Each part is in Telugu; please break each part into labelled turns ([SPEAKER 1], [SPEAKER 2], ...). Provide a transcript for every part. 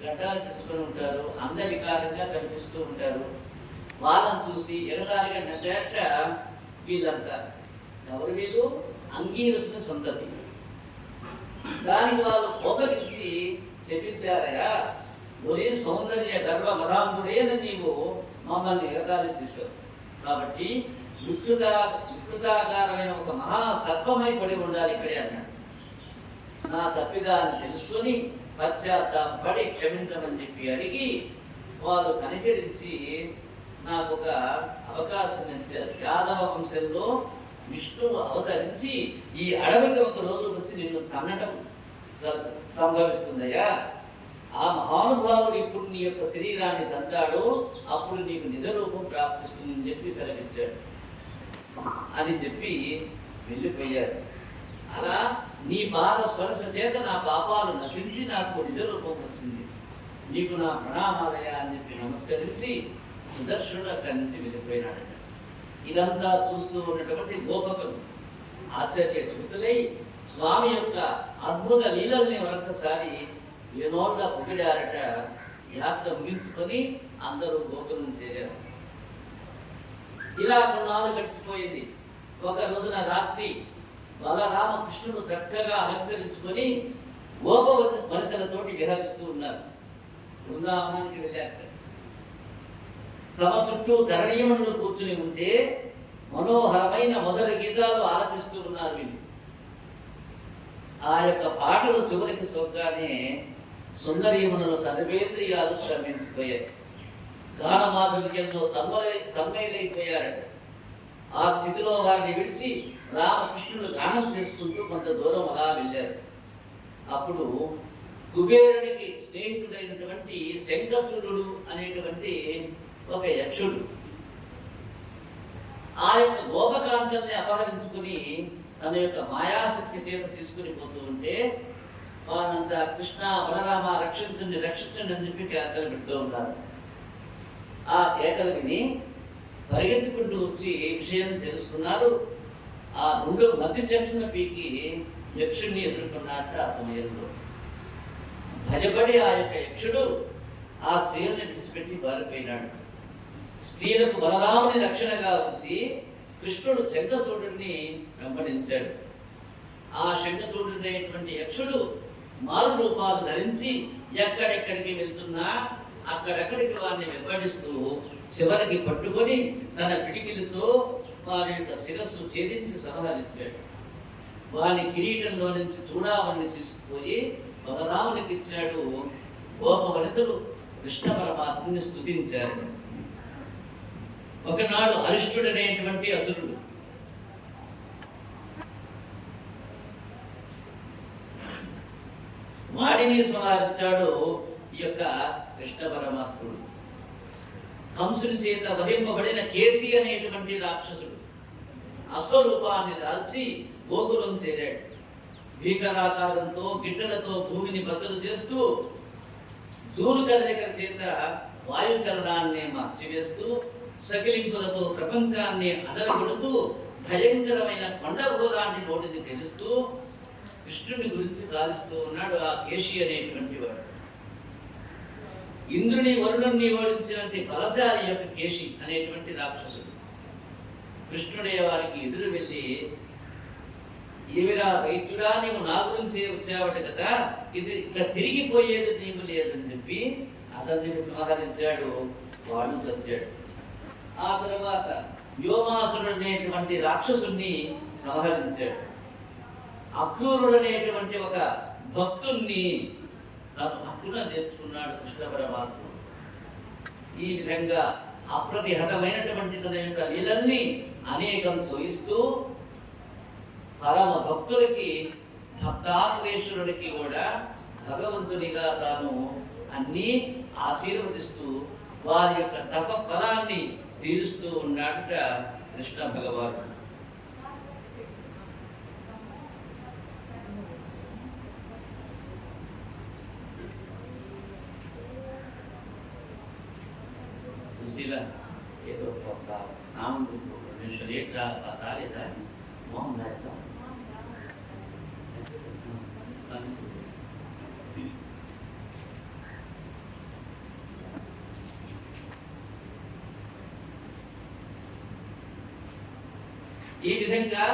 [SPEAKER 1] గడ్డాలు తెచ్చుకొని ఉంటారు, అందవికారంగా కనిపిస్తూ ఉంటారు. వాళ్ళని చూసి ఎగతాళిగా నచ్చాక వీళ్ళంతా ఎవరు వీళ్ళు? అంగీరసుని సంతతి. దానికి వాళ్ళు కోపగించి శపించారయా, ఒరే సౌందర్య గర్భమధాంతుడేన నీవు మమ్మల్ని ఎగతాళి చేశావు. కాబట్టి వికృతాకారమైన ఒక మహాసర్పమై పడి ఉండాలి ఇక్కడే అన్నాడు. నా తప్పిదాన్ని తెలుసుకొని పశ్చాత్తాపడి క్షమించమని చెప్పి అడిగి వారు కనికరించి నాకు ఒక అవకాశం ఇచ్చారు. యాదవ వంశంలో విష్ణువు అవతరించి ఈ అడవికి ఒక రోజు వచ్చి నిన్ను తన్నడం సంభవిస్తుందయ్యా. ఆ మహానుభావుడు ఇప్పుడు నీ యొక్క శరీరాన్ని తంతాడు, అప్పుడు నీకు నిజ రూపం ప్రాప్తిస్తుందని చెప్పి సెలవిచ్చాడు అని చెప్పి వెళ్ళిపోయారు. అలా నీ పాద స్పర్శ చేత నా పాపాలు నశించి నాకు నిజ రూపం వచ్చింది, నీకు నా ప్రణామాలయ అని చెప్పి నమస్కరించి సుదర్శనుడు అక్కడి నుంచి వెళ్ళిపోయినాడు. ఇదంతా చూస్తూ ఉన్నటువంటి గోపకులు ఆశ్చర్యచకితులై స్వామి యొక్క అద్భుత లీలల్ని మరొకసారి ఏనోళ్ళ పొగిడారట. యాత్ర ముగించుకొని అందరూ గోకులం చేరారు. ఇలా కొన్నాళ్ళు గడిచిపోయింది. ఒక రోజున రాత్రి బలరామకృష్ణుడు చక్కగా అలంకరించుకొని గోప వనితలతోటి విహరిస్తూ ఉన్నారు. బృందావనానికి వెళ్ళారు. తమ చుట్టూ ధరణీయములు కూర్చుని ఉంటే మనోహరమైన మొదటి గీతాలు ఆలపిస్తూ ఉన్నారు వీళ్ళు. ఆ యొక్క పాటలు చివరికి సోగ్గానే సుందరీమునుల సర్వేంద్రియాలు శ్రమించిపోయాయి. గానమాధుర్యంలో తన్మయులైపోయారట. ఆ స్థితిలో వారిని విడిచి రామకృష్ణుడు గానం చేసుకుంటూ కొంత దూరం అలా వెళ్ళారు. అప్పుడు కుబేరునికి స్నేహితుడైనటువంటి శంఖచూడు అనేటువంటి ఒక యక్షుడు ఆ యొక్క గోపకాంతల్ని అపహరించుకుని తన యొక్క మాయాశక్తి చేత తీసుకుని పోతూ ఉంటే వాళ్ళంతా కృష్ణ బలరామ రక్షించండి రక్షించండి అని చెప్పి కేకలు పెడుతూ ఉన్నారు. ఆ కేకలు విని పరిగెత్తుకుంటూ వచ్చి విషయం తెలుసుకున్నారు. ఆ రెండు మధ్య చెట్టును పీకి యక్షుడిని ఎదుర్కొన్నట్టు ఆ సమయంలో భయపడి ఆ యొక్క యక్షుడు ఆ స్త్రీలను విడిచిపెట్టి పారిపోయినాడు. స్త్రీలకు బలరాముని రక్షణగా ఉంచి కృష్ణుడు శంఖచూడుని వెంబడించాడు. ఆ శంఖచూడునేటువంటి యక్షుడు మారు రూపాలు ధరించి ఎక్కడెక్కడికి వెళ్తున్నా అక్కడెక్కడికి వారిని వెంబడిస్తూ చివరికి పట్టుకొని తన పిడికిలతో వారి యొక్క శిరస్సు ఛేదించి సంహరించాడు. వారి కిరీటంలో నుంచి చూడామణిని తీసుకుపోయి బలరామునికి ఇచ్చాడు. గోప వనితలు కృష్ణ పరమాత్మని స్తుతించారు. ఒకనాడు అరిష్టుడనేటువంటి అసురుడు వాడిని సంహరించాడు ఈ యొక్క కృష్ణ పరమాత్ముడు. కంసుని చేత వధింపబడిన కేసి అనేటువంటి రాక్షసుడు అశ్వరూపాన్ని దాల్చి గోకులం చేరాడు. భీకరాకారంతో గిట్టలతో భూమిని బద్దలు చేస్తూ జూలు కదలికల చేత వాయుచలనాన్ని మార్చివేస్తూ సకిలింపులతో ప్రపంచాన్ని అదరగొడుతూ భయంకరమైన కొండఘోరాన్ని నోటిని తెలుస్తూ కృష్ణుని గురించి గాలిస్తూ ఉన్నాడు ఆ కేశి అనేటువంటి వాడు. ఇంద్రుని వరుణుని ఓడించినటువంటి బలశాలి యొక్క కేశి అనేటువంటి రాక్షసుడు కృష్ణుడే వారికి ఎదురు వెళ్ళి, ఏమిరా దైత్యుడా, నీవు నా గురించే వచ్చావట కదా, ఇది ఇక తిరిగిపోయేది నీవు లేదని చెప్పి అతన్ని సంహరించాడు. వాడు చచ్చాడు. ఆ తర్వాత వ్యోమాసుడు అనేటువంటి రాక్షసుని సంహరించాడు. అక్రూరుడు అనేటువంటి ఒక భక్తుణ్ణి తను హక్కున నేర్చుకున్నాడు కృష్ణ పరమాత్మ. ఈ విధంగా అప్రతిహతమైనటువంటి తన యొక్క లీలల్ని అనేకం చూయిస్తూ పరమ భక్తులకి భక్తాగ్రేశ్వరులకి కూడా భగవంతునిగా తాను అన్నీ ఆశీర్వదిస్తూ వారి యొక్క తప ఫలాన్ని తీరుస్తూ ఉన్నాడట కృష్ణ భగవానుడు. సుశీల ఏదో ఒక నామం రేట్ రాలేదా మోహన్ రాయదా ఈ విధంగా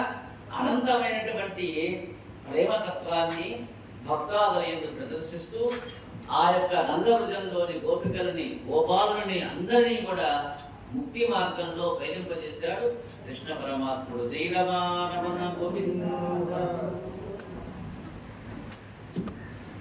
[SPEAKER 1] అనంతమైనటువంటి ప్రేమతత్వాన్ని భక్తాదులందు ప్రదర్శిస్తూ ఆ యొక్క నందవృజంలోని గోపికలని గోపాలుని అందరినీ కూడా ముక్తి మార్గంలో పయనింపజేశాడు కృష్ణ పరమాత్ముడు. జై రమణ గోవింద.